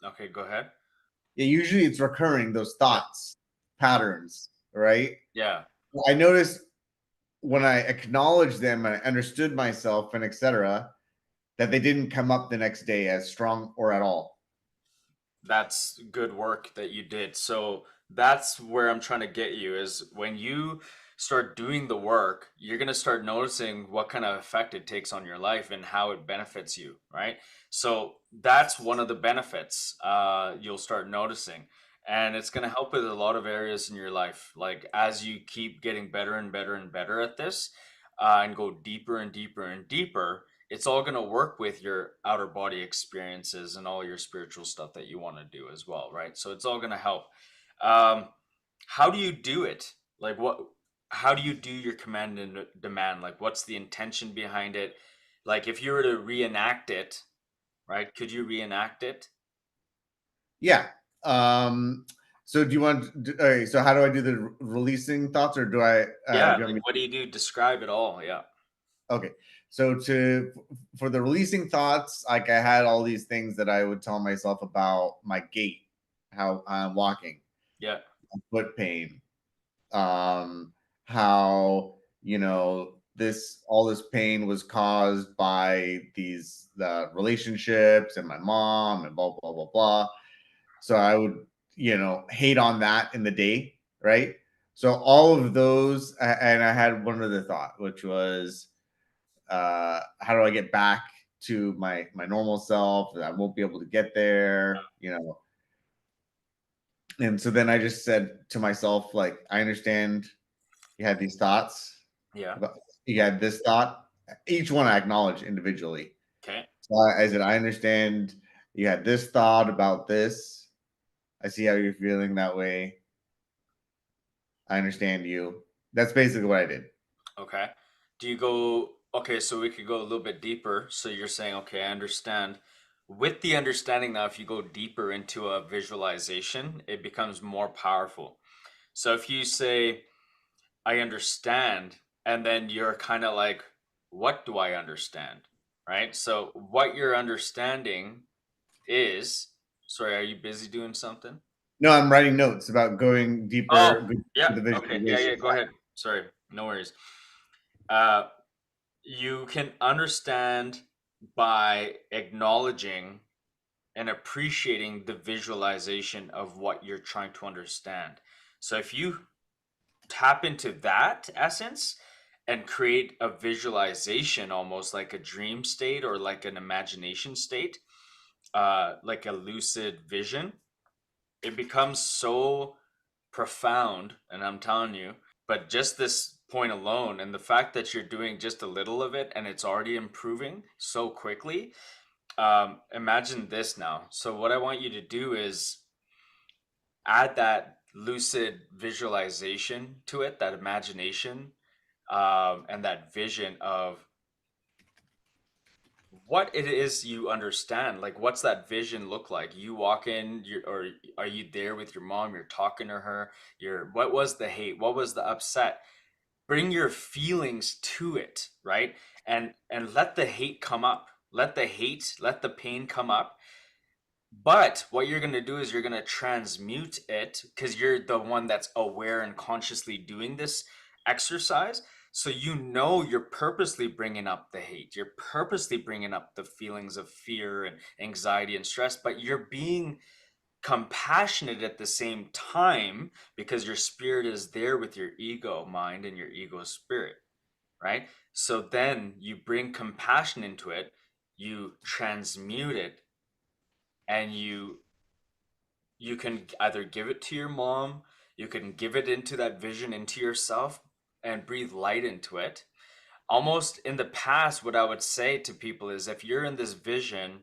Okay, go ahead. Yeah, usually it's recurring, those Yeah. thoughts, patterns, right? Yeah. I noticed when I acknowledged them and I understood myself and etc., that they didn't come up the next day as strong or at all. That's good work that you did. So that's where I'm trying to get you is when you start doing the work, you're going to start noticing what kind of effect it takes on your life and how it benefits you, right? So that's one of the benefits you'll start noticing. And it's going to help with a lot of areas in your life. Like as you keep getting better and better and better at this and go deeper and deeper and deeper, it's all going to work with your outer body experiences and all your spiritual stuff that you want to do as well, right? So it's all going to help. um how do you do it? Like what, how do you do your command and demand? Like what's the intention behind it? Like if you were to reenact it, right, could you reenact it? Yeah. Um, so do you want? Okay, so how do I do the releasing thoughts, or do I? Yeah, Do you want like me? what do you do? Describe it all. Yeah. Okay. So to for the releasing thoughts, like I had all these things that I would tell myself about my gait, how I'm walking, Yeah. foot pain, how this all this pain was caused by these relationships and my mom and blah blah blah blah. So I would hate on that in the day, right? So all of those, and I had one other thought, which was, how do I get back to my normal self? I won't be able to get there. And so then I just said to myself, like, I understand you had these thoughts, Yeah. but you had this thought. Each one I acknowledge individually. Okay. So I said, I understand you had this thought about this. I see how you're feeling that way. I understand you. That's basically what I did. Okay. Do you go, okay, so we could go a little bit deeper. So you're saying, okay, I understand. With the understanding now, if you go deeper into a visualization, it becomes more powerful. So if you say, I understand, and then you're kind of like, what do I understand? Right? So what you're understanding is, sorry, are you busy doing something? No, I'm writing notes about going deeper Oh, with yeah. the Okay. Yeah, visualization. yeah. Go ahead. Sorry. No worries. Uh, you can understand by acknowledging and appreciating the visualization of what you're trying to understand. So if you tap into that essence and create a visualization almost like a dream state or like an imagination state, like a lucid vision, it becomes so profound. And I'm telling you, but just this point alone and the fact that you're doing just a little of it and it's already improving so quickly. Imagine this now. So what I want you to do is add that lucid visualization to it, that imagination, and that vision of what it is you understand. Like what's that vision look like? You walk in, or are you there with your mom, you're talking to her, you're, what was the hate, what was the upset? Bring your feelings to it, right? And let the hate come up, let the hate, let the pain come up. But what you're going to do is you're going to transmute it because you're the one that's aware and consciously doing this exercise. So you know you're purposely bringing up the hate. You're purposely bringing up the feelings of fear and anxiety and stress, but you're being compassionate at the same time because your spirit is there with your ego mind and your ego spirit, right? So then you bring compassion into it, you transmute it, and you can either give it to your mom, you can give it into that vision into yourself and breathe light into it. Almost in the past, what I would say to people is if you're in this vision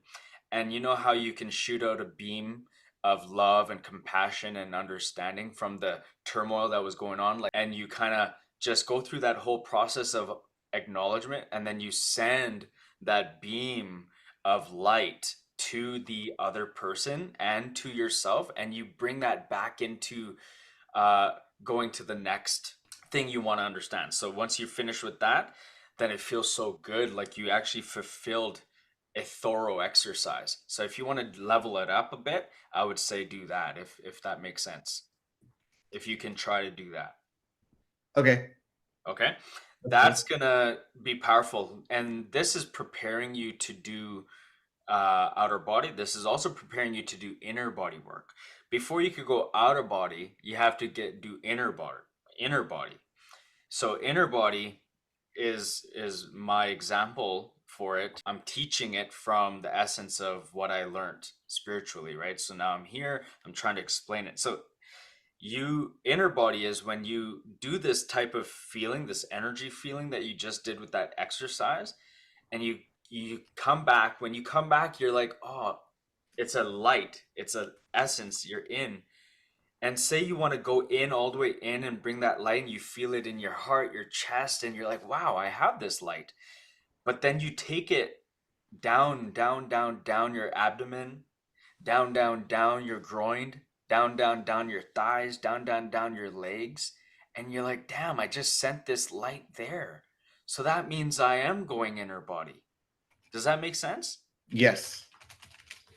and you know how you can shoot out a beam of love and compassion and understanding from the turmoil that was going on, like, and you kind of just go through that whole process of acknowledgement and then you send that beam of light to the other person and to yourself and you bring that back into uh, going to the next thing you want to understand. So once you finish with that, then it feels so good, like you actually fulfilled a thorough exercise. So if you want to level it up a bit, I would say do that if that makes sense. If you can try to do that. Okay. Okay? That's That's cool. gonna be powerful. And this is preparing you to do outer body. This is also preparing you to do inner body work. Before you could go outer body, you have to do inner body. Inner body. So inner body is my example for it. I'm teaching it from the essence of what I learned spiritually, right? So now I'm here, I'm trying to explain it. So you inner body is when you do this type of feeling, this energy feeling that you just did with that exercise, and you come back. When you come back, you're like, oh, it's a light, it's a essence you're in. And say you want to go in all the way in and bring that light, and you feel it in your heart, your chest, and you're like, wow, I have this light. But then you take it down, down, down, down your abdomen, down, down, down your groin, down, down, down your thighs, down, down, down your legs. And you're like, damn, I just sent this light there. So that means I am going inner body. Does that make sense? Yes.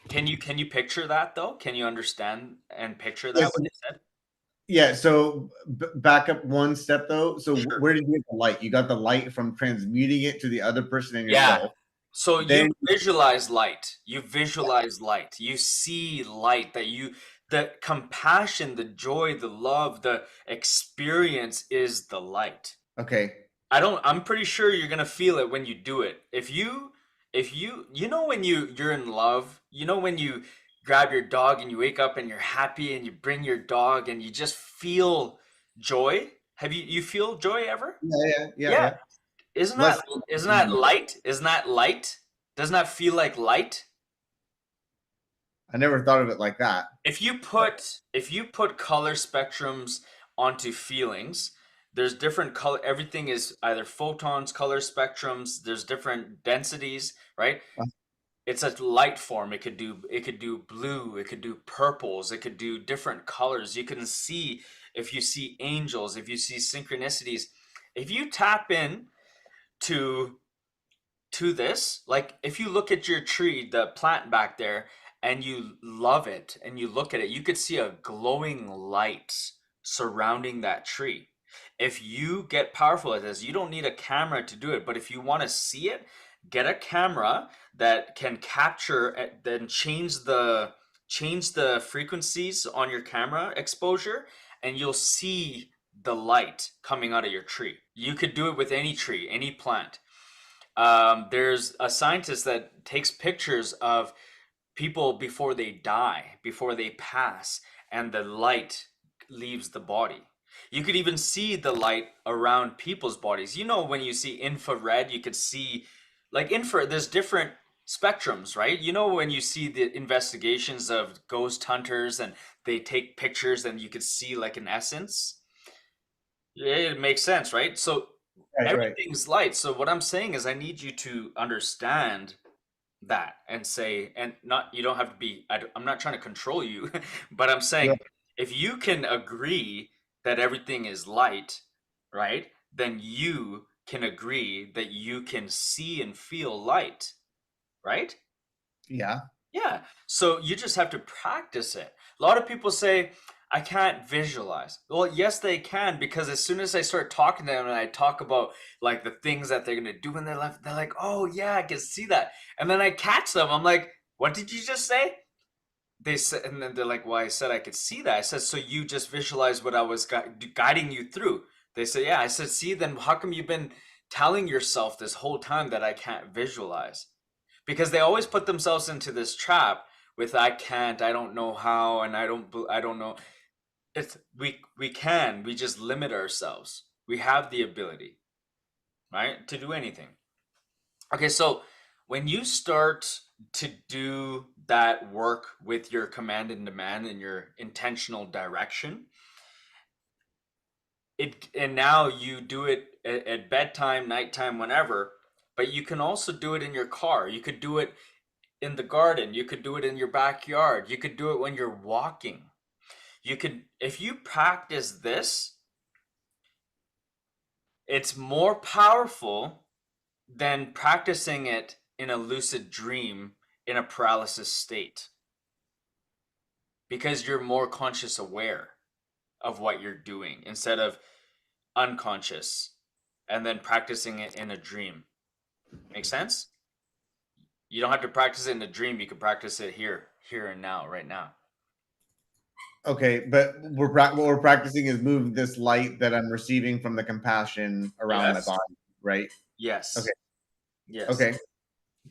Can you picture that though? Can you understand and picture that Yes. what I said? Yeah. So back up one step though. So Sure. where did you get the light? You got the light from transmuting it to the other person and Yeah. yourself. So you Then visualize light. You visualize light. You see light that the compassion, the joy, the love, the experience is the light. okay. I'm pretty sure you're gonna feel it when you do it. You know when you're in love, you know when you grab your dog and you wake up and you're happy and you bring your dog and you just feel joy? Have you feel joy ever? Yeah. Yeah. Yeah. Yeah. Yeah. Isn't that Less. isn't that light? Isn't that light? Doesn't that feel like light? I never thought of it like that. If you put color spectrums onto feelings, there's different color. Everything is either photons, color spectrums. There's different densities, right? It's a light form. It could do blue. It could do purples. It could do different colors. You can see if you see angels, if you see synchronicities, if you tap in to this, like if you look at your tree, the plant back there, and you love it and you look at it, you could see a glowing light surrounding that tree. If you get powerful at this, you don't need a camera to do it, but if you want to see it, get a camera that can capture then change the frequencies on your camera exposure, and you'll see the light coming out of your tree. You could do it with any tree, any plant. There's a scientist that takes pictures of people before they die, before they pass, and the light leaves the body. You could even see the light around people's bodies. You know, when you see infrared, you could see like infrared, there's different spectrums, right? You know, when you see the investigations of ghost hunters and they take pictures and you could see like an essence. Yeah, it makes sense, right? So Right. Right. everything's light. So what I'm saying is I need you to understand that and say, and not, you don't have to be, I'm not trying to control you, but I'm Yeah. saying if you can agree that everything is light, right? Then you can agree that you can see and feel light, right? Yeah. Yeah. So you just have to practice it. A lot of people say, I can't visualize. Well, yes, they can, because as soon as I start talking to them and I talk about like the things that they're gonna do in their life, they're like, oh yeah, I can see that. And then I catch them. I'm like, what did you just say? They said, and then they're like, well, I said I could see that. I said, so you just visualized what I was guiding you through. They said, yeah. I said, see, then how come you've been telling yourself this whole time that I can't visualize? Because they always put themselves into this trap with I can't, I don't know how, and I don't know. It's we can, we just limit ourselves. We have the ability, right, to do anything. Okay, so when you start to do that work with your command and demand and your intentional direction, and now you do it at bedtime, nighttime, whenever, but you can also do it in your car. You could do it in the garden. You could do it in your backyard. You could do it when you're walking. You could, if you practice this, it's more powerful than practicing it in a lucid dream in a paralysis state because you're more conscious aware of what you're doing instead of unconscious and then practicing it in a dream. Make sense? You don't have to practice it in a dream. You can practice it here and now, right now. Okay, but what we're practicing is moving this light that I'm receiving from the compassion around my Yes. body, right? Okay, Yes. Yes. okay,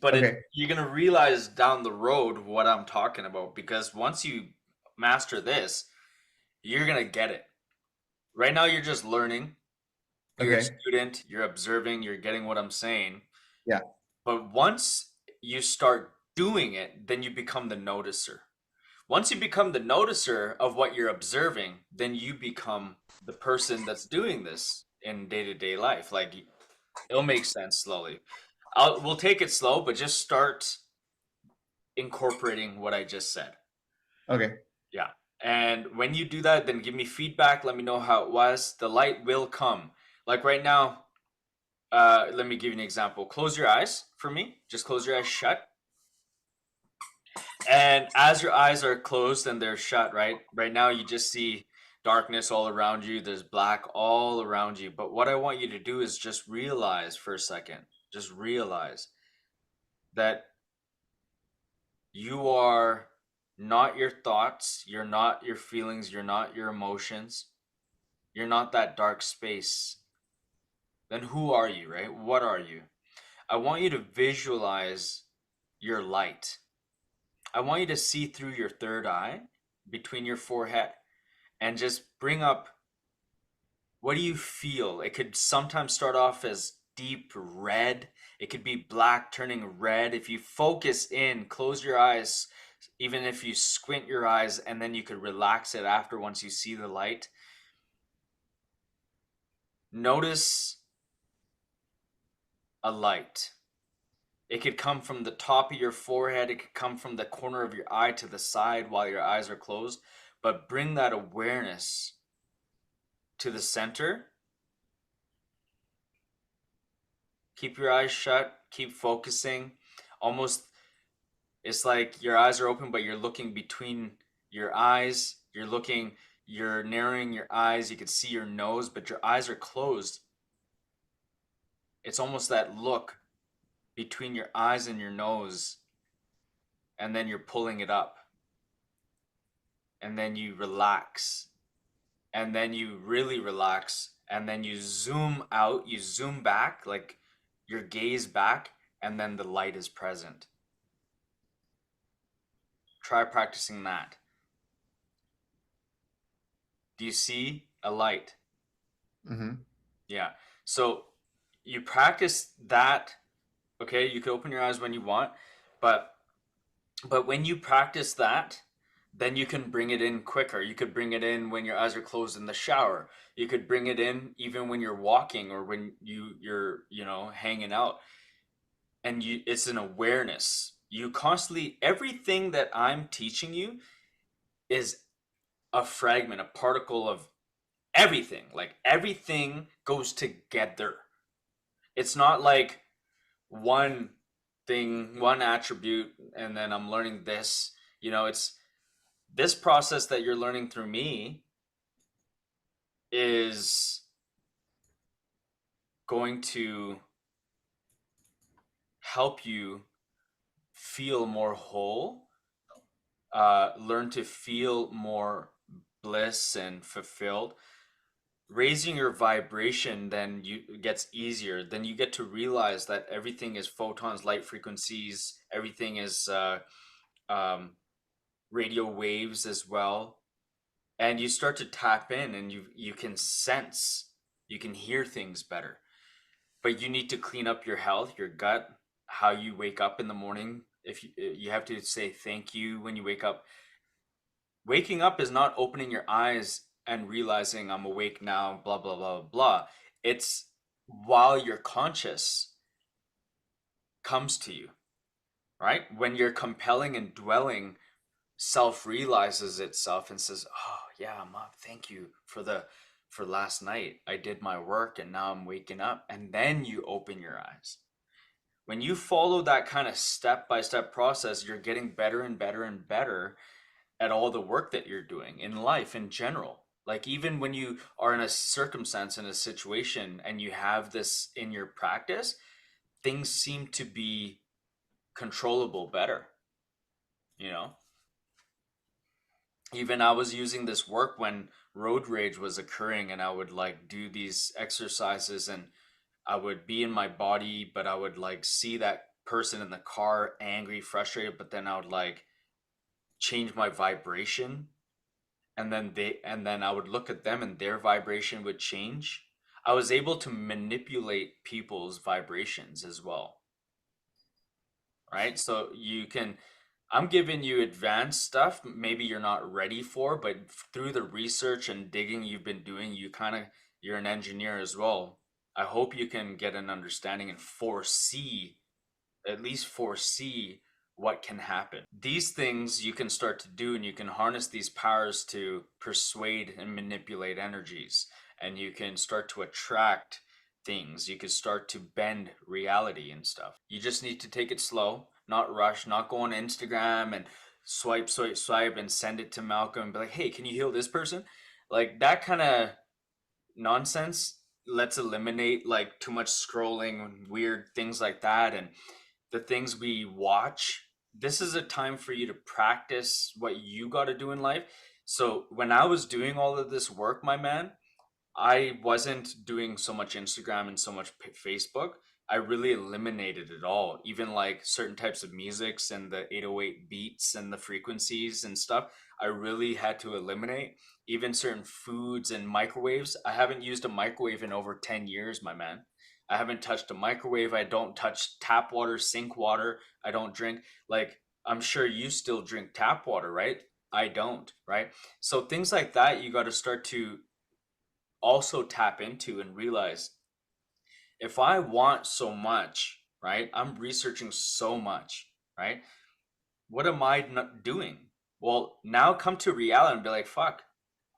But okay, you're gonna realize down the road what I'm talking about because once you master this, you're gonna get it. Right now, you're just learning. You're a okay. student. You're observing. You're getting what I'm saying. Yeah. But once you start doing it, then you become the noticer. Once you become the noticer of what you're observing, then you become the person that's doing this in day-to-day life. Like it'll make sense slowly. We'll take it slow, but just start incorporating what I just said. Okay. Yeah. And when you do that, then give me feedback. Let me know how it was. The light will come. Like right now, let me give you an example. Close your eyes for me. Just close your eyes shut. And as your eyes are closed and they're shut, right? Right now, you just see darkness all around you. There's black all around you. But what I want you to do is just realize for a second, just realize that you are not your thoughts, you're not your feelings, you're not your emotions, you're not that dark space. Then who are you, right? What are you? I want you to visualize your light. I want you to see through your third eye between your forehead and just bring up what do you feel? It could sometimes start off as deep red. It could be black turning red. If you focus in, close your eyes, even if you squint your eyes, and then you could relax it after once you see the light. Notice a light. It could come from the top of your forehead, it could come from the corner of your eye to the side while your eyes are closed, but bring that awareness to the center. Keep your eyes shut, keep focusing. Almost it's like your eyes are open, but you're looking between your eyes. You're narrowing your eyes. You can see your nose, but your eyes are closed. It's almost that look between your eyes and your nose, and then you're pulling it up, and then you relax, and then you really relax, and then you zoom out, you zoom back, like your gaze back, and then the light is present. Try practicing that. Do you see a light? Hmm. Yeah. So you practice that, okay? You can open your eyes when you want, but when you practice that, then you can bring it in quicker. You could bring it in when your eyes are closed in the shower. You could bring it in even when you're walking or when you're hanging out. And it's an awareness. You constantly everything that I'm teaching you is a fragment, a particle of everything. Like everything goes together. It's not like one thing, one attribute, and then I'm learning this. It's this process that you're learning through me is going to help you feel more whole, learn to feel more bliss and fulfilled. Raising your vibration then you gets easier. Then you get to realize that everything is photons, light frequencies, everything is um, radio waves as well, and you start to tap in and you can sense, you can hear things better. But you need to clean up your health, your gut, how you wake up in the morning. If you have to say thank you when you wake up. Waking up is not opening your eyes and realizing I'm awake now, blah blah blah blah. It's while you're conscious comes to you, right? When you're compelling and dwelling, self realizes itself and says, "Oh yeah, mom, thank you for last night. I did my work and now I'm waking up." And then you open your eyes. When you follow that kind of step by step process, you're getting better and better and better at all the work that you're doing in life in general. Like even when you are in a circumstance, in a situation, and you have this in your practice, things seem to be controllable better, you know? Even I was using this work when road rage was occurring, and I would like do these exercises, and I would be in my body, but I would like see that person in the car angry, frustrated, but then I would like change my vibration, and then I would look at them and their vibration would change. I was able to manipulate people's vibrations as well, right? So you can, I'm giving you advanced stuff maybe you're not ready for, but through the research and digging you've been doing, you kind of, you're an engineer as well. I hope you can get an understanding and foresee, at least foresee what can happen. These things you can start to do, and you can harness these powers to persuade and manipulate energies, and you can start to attract things. You can start to bend reality and stuff. You just need to take it slow, not rush, not go on Instagram and swipe, swipe, swipe and send it to Malcolm and be like, hey, can you heal this person? Like that kind of nonsense. Let's eliminate like too much scrolling and weird things like that, and the things we watch. This is a time for you to practice what you got to do in life. So when I was doing all of this work, my man, I wasn't doing so much Instagram and so much Facebook. I really eliminated it all. Even like certain types of musics and the 808 beats and the frequencies and stuff, I really had to eliminate. Even certain foods and microwaves. I haven't used a microwave in over 10 years, my man. I haven't touched a microwave. I don't touch tap water, sink water. I don't drink. Like, I'm sure you still drink tap water, right? I don't, right? So things like that, you got to start to also tap into and realize if I want so much, right? I'm researching so much, right? What am I not doing? Well, now come to reality and be like, fuck,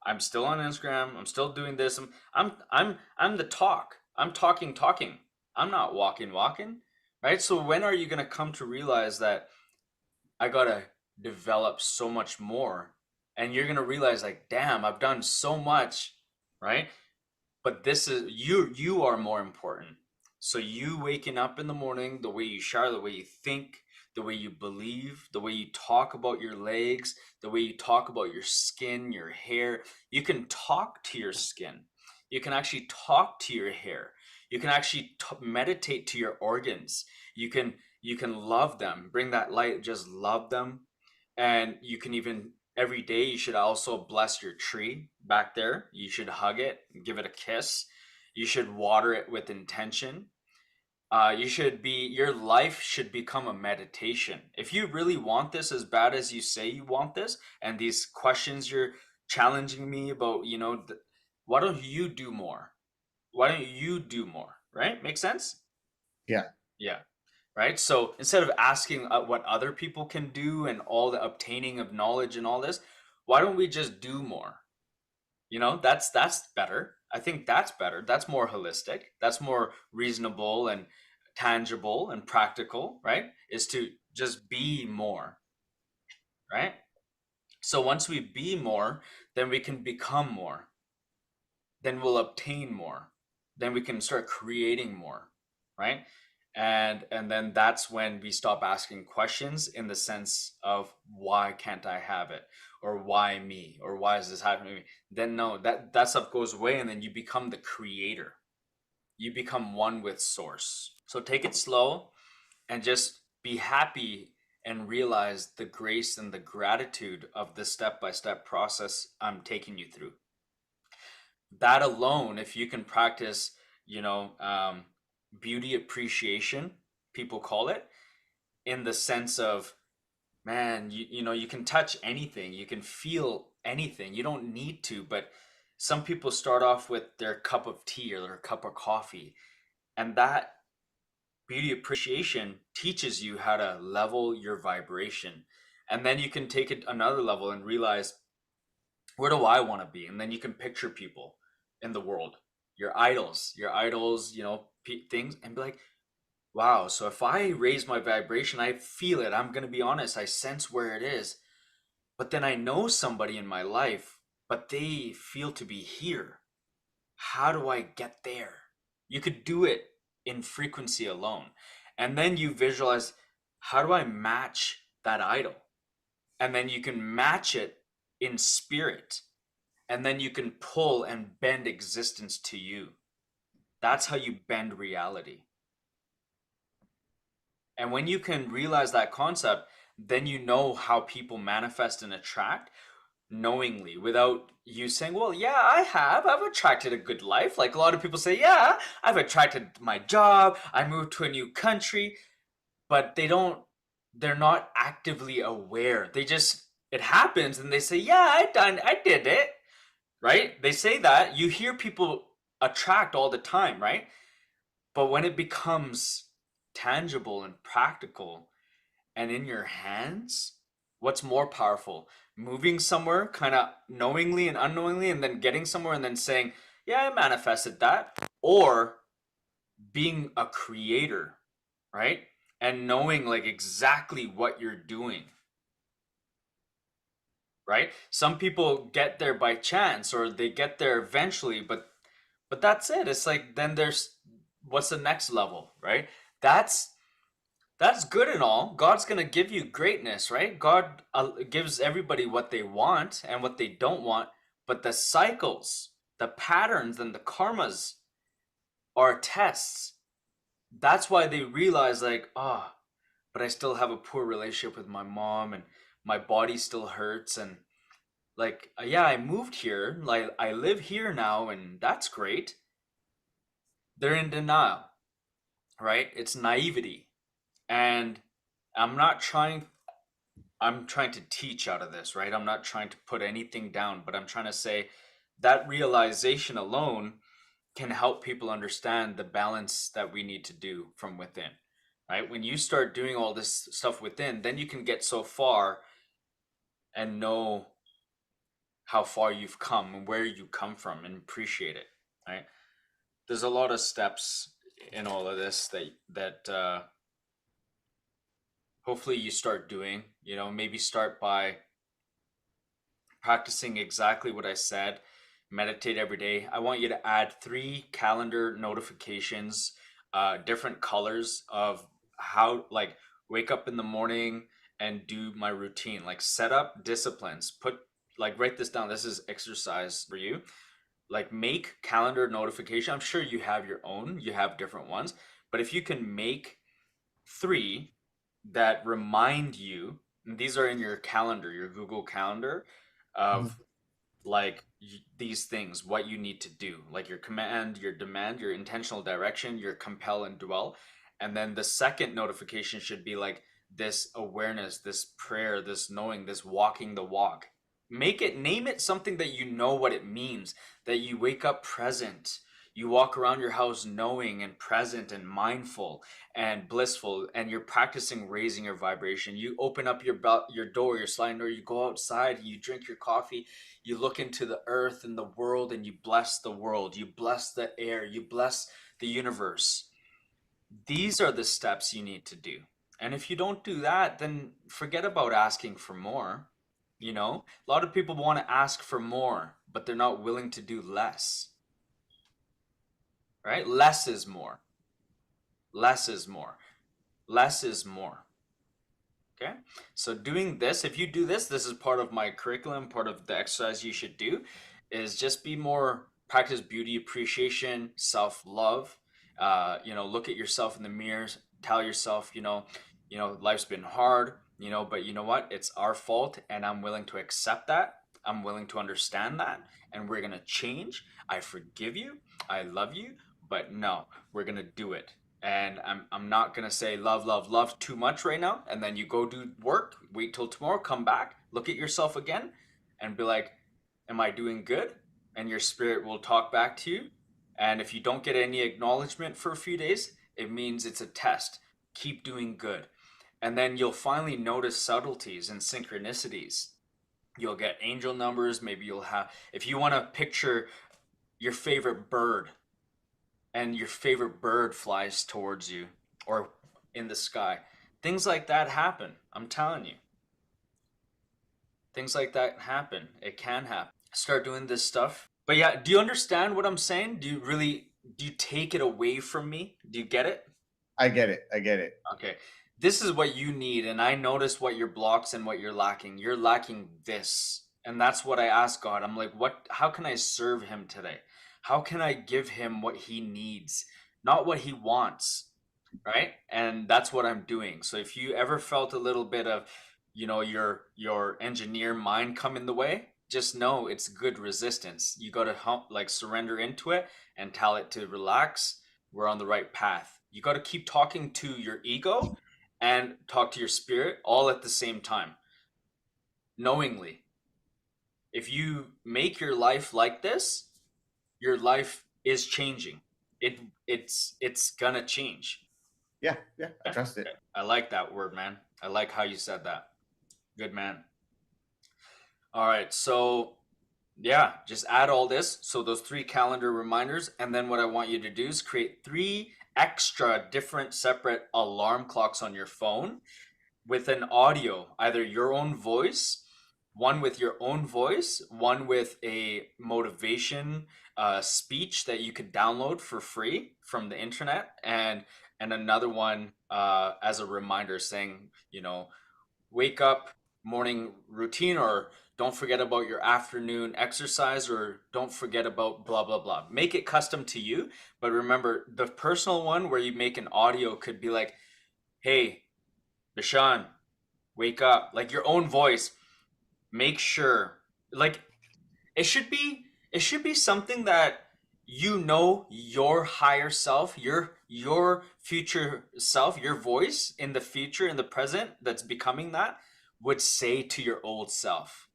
I'm still on Instagram. I'm still doing this. I'm the talk. I'm talking. I'm not walking, right? So when are you gonna come to realize that I gotta develop so much more? And you're gonna realize like, damn, I've done so much, right? But this is you are more important. So you waking up in the morning, the way you shower, the way you think, the way you believe, the way you talk about your legs, the way you talk about your skin, your hair. You can talk to your skin, you can actually talk to your hair, you can actually meditate to your organs. You can love them, bring that light, just love them. And you can even every day you should also bless your tree back there. You should hug it, give it a kiss. You should water it with intention. You should be, your life should become a meditation. If you really want this as bad as you say you want this, and these questions you're challenging me about, why don't you do more? Why don't you do more? Right? Make sense? Yeah. Yeah. Right. So instead of asking what other people can do and all the obtaining of knowledge and all this, why don't we just do more? That's better. I think that's better. That's more holistic. That's more reasonable and tangible and practical, right? Is to just be more, right? So once we be more, then we can become more. Then we'll obtain more. Then we can start creating more, right? And then that's when we stop asking questions in the sense of why can't I have it, or why me, or why is this happening to me? Then no, that stuff goes away, and then you become the creator. You become one with source. So take it slow and just be happy and realize the grace and the gratitude of the step by step process I'm taking you through. That alone, if you can practice, you know, um, beauty appreciation, people call it, in the sense of, man, you can touch anything, you can feel anything. You don't need to, but some people start off with their cup of tea or their cup of coffee, and that beauty appreciation teaches you how to level your vibration. And then you can take it another level and realize, where do I want to be? And then you can picture people in the world, your idols, things, and be like, Wow, so if I raise my vibration, I feel it. I'm going to be honest, I sense where it is. But then I know somebody in my life, but they feel to be here. How do I get there? You could do it in frequency alone. And then you visualize, how do I match that idol? And then you can match it in spirit. And then you can pull and bend existence to you. That's how you bend reality. And when you can realize that concept, then you know how people manifest and attract knowingly without you saying, well, yeah, I've attracted a good life. Like a lot of people say, yeah, I've attracted my job. I moved to a new country, but they're not actively aware. They just, it happens and they say, yeah, I did it. Right? They say that. You hear people attract all the time, right? But when it becomes tangible and practical and in your hands, what's more powerful? Moving somewhere kind of knowingly and unknowingly and then getting somewhere and then saying, yeah, I manifested that. Or being a creator, right? And knowing like exactly what you're doing, right? Some people get there by chance or they get there eventually, but that's it. It's like then there's what's the next level, right? That's that's good and all. God's going to give you greatness, right? God gives everybody what they want and what they don't want, but the cycles, the patterns, and the karmas are tests. That's why they realize, like, oh, but I still have a poor relationship with my mom and my body still hurts. And, like, yeah, I moved here. Like, I live here now, and that's great. They're in denial, right? It's naivety. And I'm not trying I'm trying to teach out of this, right? I'm not trying to put anything down, but I'm trying to say that realization alone can help people understand the balance that we need to do from within, right? When you start doing all this stuff within, then you can get so far and know how far you've come and where you come from and appreciate it, right? There's a lot of steps in all of this that hopefully you start doing. Maybe start by practicing exactly what I said. Meditate every day. I want you to add 3 calendar notifications, different colors of how, like, wake up in the morning and do my routine. Like, set up disciplines. Like, write this down. This is exercise for you. Like, make calendar notification. I'm sure you have your own, you have different ones. But if you can make 3 that remind you, and these are in your calendar, your Google Calendar, of like these things, what you need to do, like your command, your demand, your intentional direction, your compel and dwell. And then the second notification should be like this awareness, this prayer, this knowing, this walking the walk. Name it something that you know what it means, that you wake up present. You walk around your house knowing and present and mindful and blissful, and you're practicing raising your vibration. You open up your door, your sliding door, you go outside, you drink your coffee, you look into the earth and the world and you bless the world. You bless the air. You bless the universe. These are the steps you need to do. And if you don't do that, then forget about asking for more. A lot of people want to ask for more, but they're not willing to do less, right? Less is more. Less is more. Less is more. Okay. So doing this, if you do this, this is part of my curriculum, part of the exercise you should do, is just be more practice beauty appreciation, self-love. Look at yourself in the mirrors, tell yourself, life's been hard, but you know what? It's our fault, and I'm willing to accept that. I'm willing to understand that, and we're gonna change. I forgive you, I love you, but no, we're gonna do it. And I'm not gonna say love, love, love too much right now. And then you go do work, wait till tomorrow, come back, look at yourself again, and be like, am I doing good? And your spirit will talk back to you. And if you don't get any acknowledgement for a few days, it means it's a test. Keep doing good. And then you'll finally notice subtleties and synchronicities. You'll get angel numbers. Maybe you'll have, if you want to picture your favorite bird, and your favorite bird flies towards you, or in the sky. Things like that happen. I'm telling you. Things like that happen. It can happen. Start doing this stuff. But yeah, do you understand what I'm saying? Do you take it away from me? Do you get it? I get it. I get it. Okay. This is what you need, and I notice what your blocks and what you're lacking. You're lacking this. And that's what I ask God. I'm like, what how can I serve him today? How can I give him what he needs, not what he wants? Right? And that's what I'm doing. So if you ever felt a little bit of, your engineer mind come in the way, just know it's good resistance. You got to like surrender into it and tell it to relax. We're on the right path. You got to keep talking to your ego and talk to your spirit all at the same time, knowingly. If you make your life like this, your life is changing. It's gonna change. Yeah, yeah, I Okay? trust it. Okay. I like that word, man. I like how you said that. Good man. All right, so yeah, just add all this. So those three calendar reminders, and then what I want you to do is create three extra different separate alarm clocks on your phone with an audio, either your own voice, one with your own voice, one with a motivation speech that you could download for free from the internet, and another one as a reminder saying, wake up, morning routine, or don't forget about your afternoon exercise, or don't forget about blah blah blah. Make it custom to you, but remember the personal one where you make an audio could be like, hey, Bashan, wake up, like your own voice. Make sure, like, it should be something that your higher self, your future self, your voice in the future, in the present, that's becoming that, would say to your old self.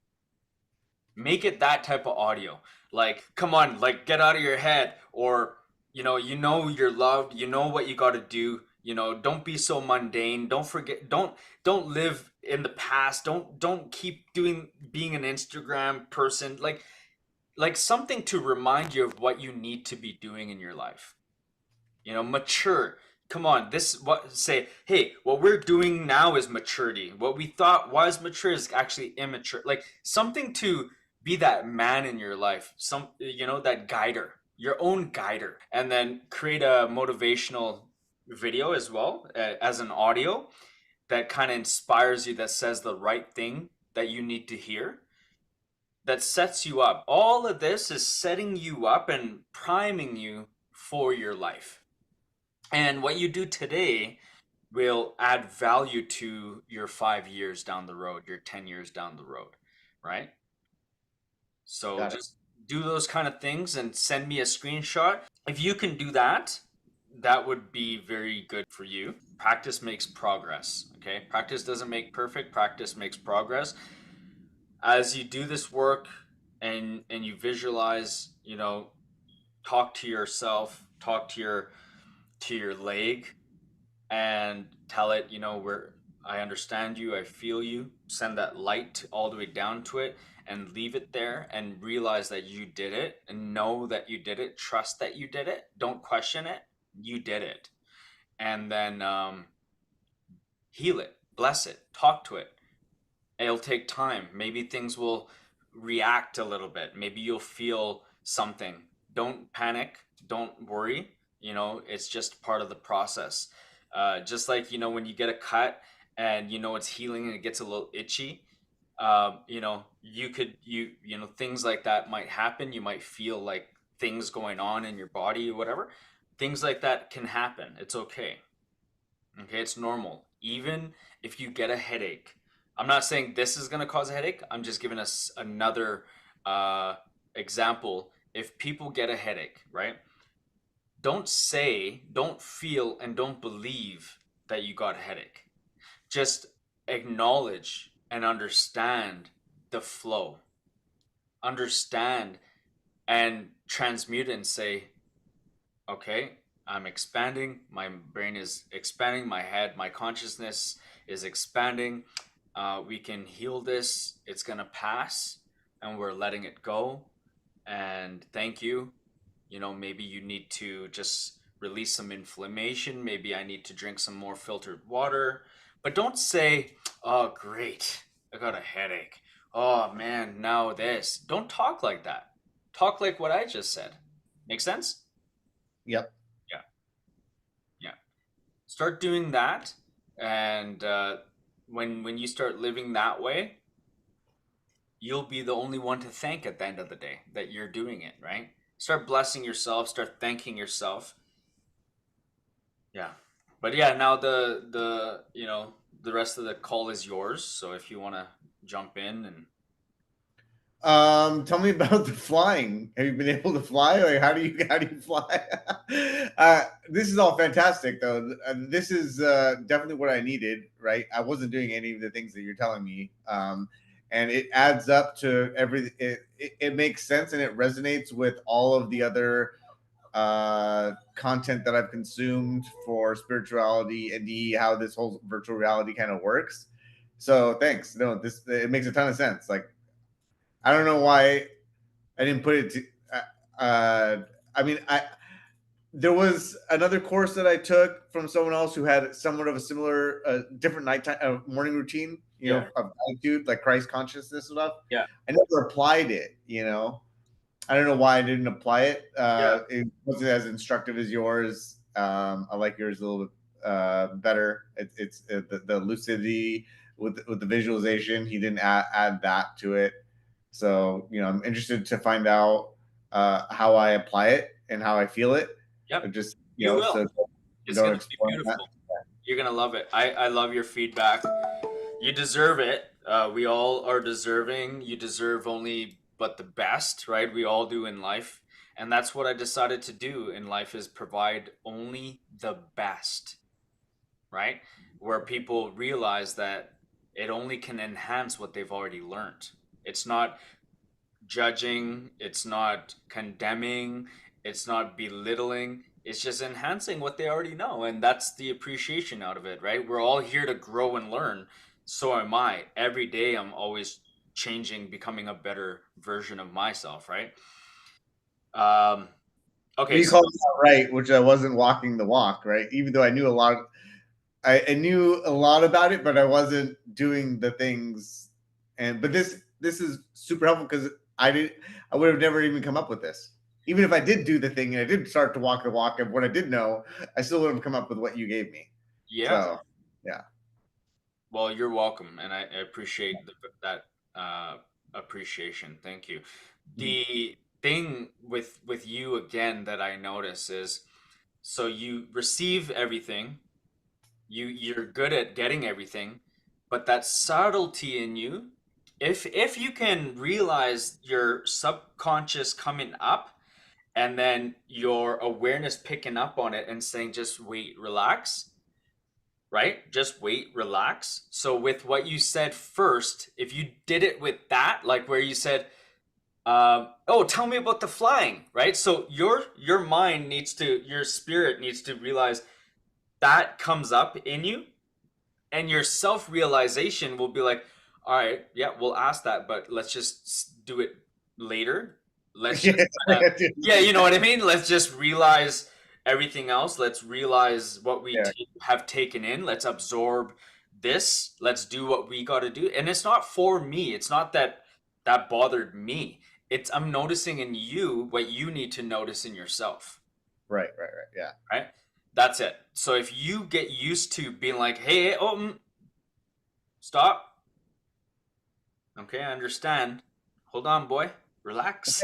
Make it that type of audio. Like, come on, like, get out of your head. Or, you're loved, you know what you got to do. Don't be so mundane. Don't forget, don't live in the past. Don't keep doing being an Instagram person. Like something to remind you of what you need to be doing in your life. Mature. Come on, this what say, hey, what we're doing now is maturity. What we thought was mature is actually immature. Like something to be that man in your life, that guider, your own guider, and then create a motivational video as well, as an audio that kind of inspires you, that says the right thing that you need to hear, that sets you up. All of this is setting you up and priming you for your life. And what you do today will add value to your 5 years down the road, your 10 years down the road, right? So Got it. just do those kind of things and send me a screenshot. If you can do that, that would be very good for you. Practice makes progress, okay? Practice doesn't make perfect, practice makes progress. As you do this work and you visualize, talk to yourself, talk to your leg, and tell it, where I understand you, I feel you. Send that light all the way down to it and leave it there and realize that you did it and know that you did it. Trust that you did it. Don't question it. You did it. And then heal it, bless it, talk to it. It'll take time. Maybe things will react a little bit. Maybe you'll feel something. Don't panic. Don't worry. It's just part of the process. Just like, when you get a cut and it's healing and it gets a little itchy, things like that might happen. You might feel like things going on in your body or whatever. Things like that can happen. It's okay. Okay, it's normal. Even if you get a headache, I'm not saying this is going to cause a headache. I'm just giving us another uh, example. If people get a headache, right? Don't feel, and don't believe that you got a headache. Just acknowledge and understand the flow. Understand and transmute it and say, okay, I'm expanding. My brain is expanding. My head, my consciousness is expanding. We can heal this. It's going to pass, and we're letting it go. And thank you. Maybe you need to just release some inflammation. Maybe I need to drink some more filtered water. But don't say, oh, great, I got a headache. Oh, man, now this. Don't talk like that. Talk like what I just said. Make sense? Yep. Yeah, yeah. Start doing that. And when you start living that way, you'll be the only one to thank at the end of the day that you're doing it, right? Start blessing yourself, start thanking yourself. Yeah. But yeah, now the rest of the call is yours. So if you want to jump in and Tell me about the flying. Have you been able to fly? Like, how do you fly? This is all fantastic, though. This is definitely what I needed. Right, I wasn't doing any of the things that you're telling me, and it adds up to every. It makes sense and it resonates with all of the other content that I've consumed for spirituality and how this whole virtual reality kind of works. So thanks. No, this it makes a ton of sense. Like I don't know why I didn't put it to. I mean, I there was another course that I took from someone else who had somewhat of a similar, different nighttime morning routine. yeah, Of gratitude, like Christ consciousness stuff. yeah, I never applied it. I don't know why I didn't apply it. yeah, It wasn't as instructive as yours. I like yours a little bit better. It's the lucidity with the visualization. He didn't add that to it. So I'm interested to find out how I apply it and how I feel it. yep. Just You will. so It's don't gonna be explore that. beautiful. You're gonna love it. I love your feedback. You deserve it. We all are deserving. You deserve only but the best, right? We all do in life. And that's what I decided to do in life is provide only the best, right? Where people realize that it only can enhance what they've already learned. It's not judging, it's not condemning, it's not belittling. It's just enhancing what they already know. And that's the appreciation out of it, right? We're all here to grow and learn. So am I. Every day I'm always changing, becoming a better version of myself, right? Um, But okay, you so called me out right, which I wasn't walking the walk, right? Even though I knew a lot. I knew a lot about it, but I wasn't doing the things. And but this is super helpful because I would have never even come up with this. Even if I did do the thing and I did start to walk the walk of what I did know, I still wouldn't have come up with what you gave me. yeah, So yeah. well, you're welcome, and I appreciate that appreciation. Thank you. The thing with you again that I notice is so you receive everything, you're good at getting everything, but that subtlety in you, if you can realize your subconscious coming up and then your awareness picking up on it and saying just wait, relax, right? Just wait, relax. So with what you said first, if you did it with that, like where you said, oh, tell me about the flying, right? So your mind needs to, your spirit needs to realize that comes up in you, and your self realization will be like, all right, yeah, we'll ask that, but let's just do it later. Let's just kind of, yeah, you know what I mean? Let's just realize everything else. Let's realize what we Yeah. have taken in. Let's absorb this. Let's do what we got to do. And it's not for me. It's not that that bothered me. It's I'm noticing in you what you need to notice in yourself, Right. Right. Right. Yeah. right? That's it. So if you get used to being like, hey, oh, stop. Okay, I understand. Hold on, boy. Relax.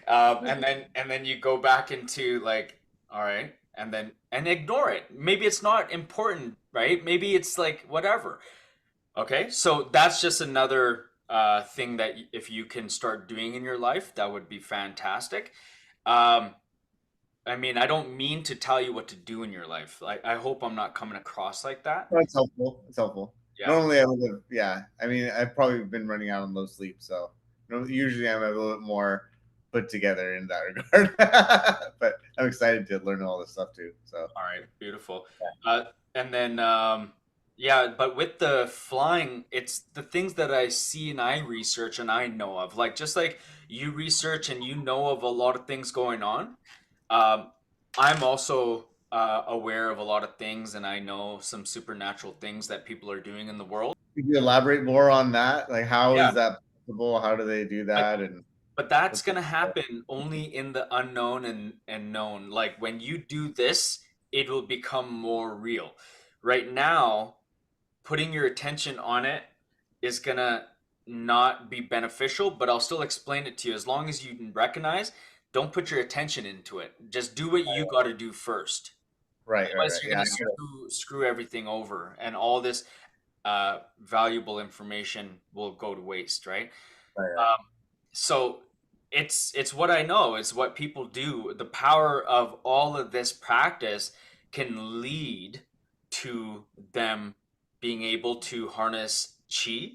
And then you go back into like, all right, and ignore it. Maybe it's not important, right? Maybe it's like whatever. Okay, so that's just another thing that if you can start doing in your life, that would be fantastic. Um, I mean, I don't mean to tell you what to do in your life. Like, I hope I'm not coming across like that. That's helpful. It's helpful. Yeah. Normally, I would have. Yeah. I mean, I've probably been running out on low sleep, so usually I'm a little bit more put together in that regard. But I'm excited to learn all this stuff too. So All right, beautiful. And then, yeah, but with the flying, it's the things that I see and I research and I know of. Like, just like you research and you know of a lot of things going on. Um, I'm also aware of a lot of things, and I know some supernatural things that people are doing in the world. Could you elaborate more on that? Like, how Yeah, is that possible? How do they do but that? And but that's what's the gonna happen only in the unknown and known. Like when you do this, it will become more real. Right now, putting your attention on it is gonna not be beneficial, but I'll still explain it to you. As long as you can recognize, don't put your attention into it. Just do what you got to do first. right? Otherwise, you're Yeah, gonna I get it. screw everything over, and all this valuable information will go to waste, right? Right. Um, so it's what I know. It's what people do. The power of all of this practice can lead to them being able to harness chi,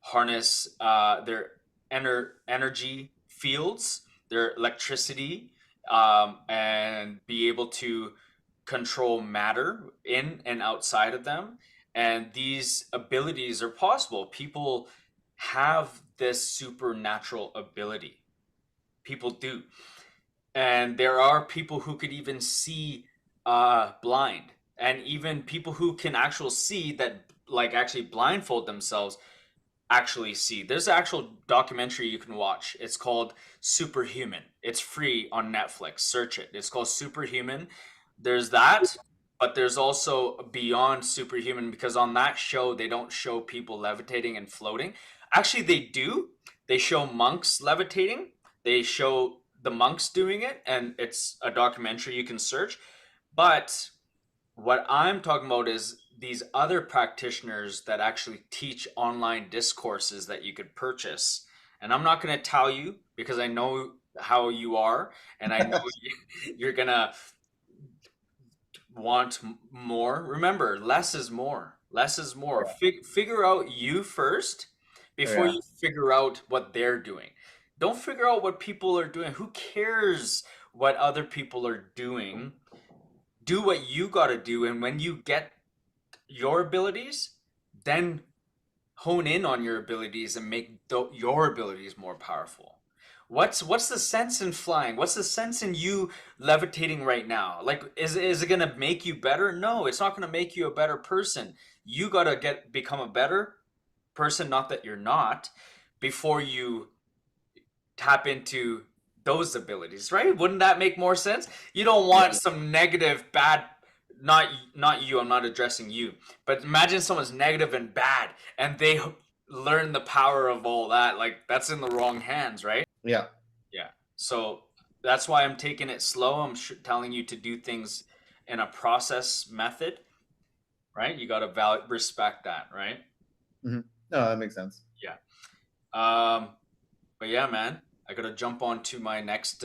harness their energy fields, their electricity, and be able to control matter in and outside of them. And these abilities are possible. People have this supernatural ability. People do. And there are people who could even see blind, and even people who can actually see that, like actually blindfold themselves, actually see. There's an actual documentary you can watch. It's called Superhuman. It's free on Netflix. Search it. It's called Superhuman. There's that, but there's also Beyond Superhuman, because on that show they don't show people levitating and floating. Actually, they do. They show monks levitating. They show the monks doing it, and it's a documentary you can search. But what I'm talking about is these other practitioners that actually teach online discourses that you could purchase. And I'm not going to tell you because I know how you are, and I know you're going to want more. Remember, less is more. Less is more. Figure out you first before Yeah. you figure out what they're doing. Don't figure out what people are doing. Who cares what other people are doing? Do what you got to do, and when you get your abilities, then hone in on your abilities and make your abilities more powerful. What's the sense in flying? What's the sense in you levitating right now? Like, is it gonna make you better? No, it's not gonna make you a better person. You gotta become a better person, not that you're not, before you tap into those abilities, right? Wouldn't that make more sense? You don't want Yeah. some negative, bad, not you, I'm not addressing you, but imagine someone's negative and bad and they learn the power of all that. Like that's in the wrong hands, right? Yeah. Yeah. So that's why I'm taking it slow. I'm telling you to do things in a process method, right? You got to respect that, right? Hmm. No, that makes sense. Yeah. Um, But yeah, man, I gotta jump on to my next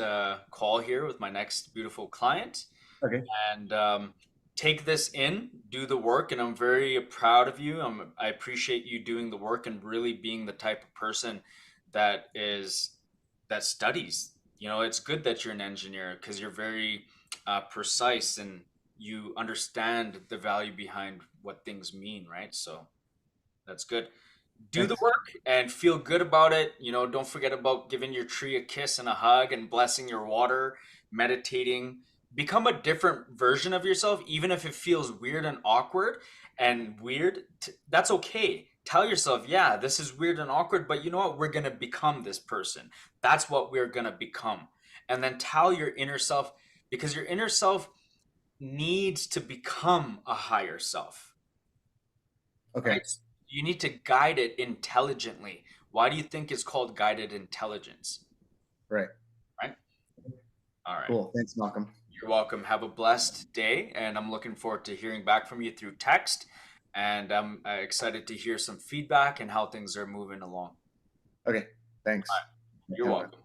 call here with my next beautiful client, Okay. and take this in, do the work, and I'm very proud of you. I appreciate you doing the work and really being the type of person that is that studies. You know, it's good that you're an engineer because you're very precise and you understand the value behind what things mean, right? So that's good. Do the Thanks. work and feel good about it. You know, don't forget about giving your tree a kiss and a hug and blessing your water, meditating. Become a different version of yourself, even if it feels weird and awkward and weird. That's okay. Tell yourself, yeah, this is weird and awkward, but you know what? We're going to become this person. That's what we're going to become. And then tell your inner self, because your inner self needs to become a higher self, Okay. right? You need to guide it intelligently. Why do you think it's called guided intelligence? Right. Right? All right. Cool. Thanks, Malcolm. You're welcome. Have a blessed day, and I'm looking forward to hearing back from you through text. And I'm excited to hear some feedback and how things are moving along. Okay. Thanks. You're Have a welcome.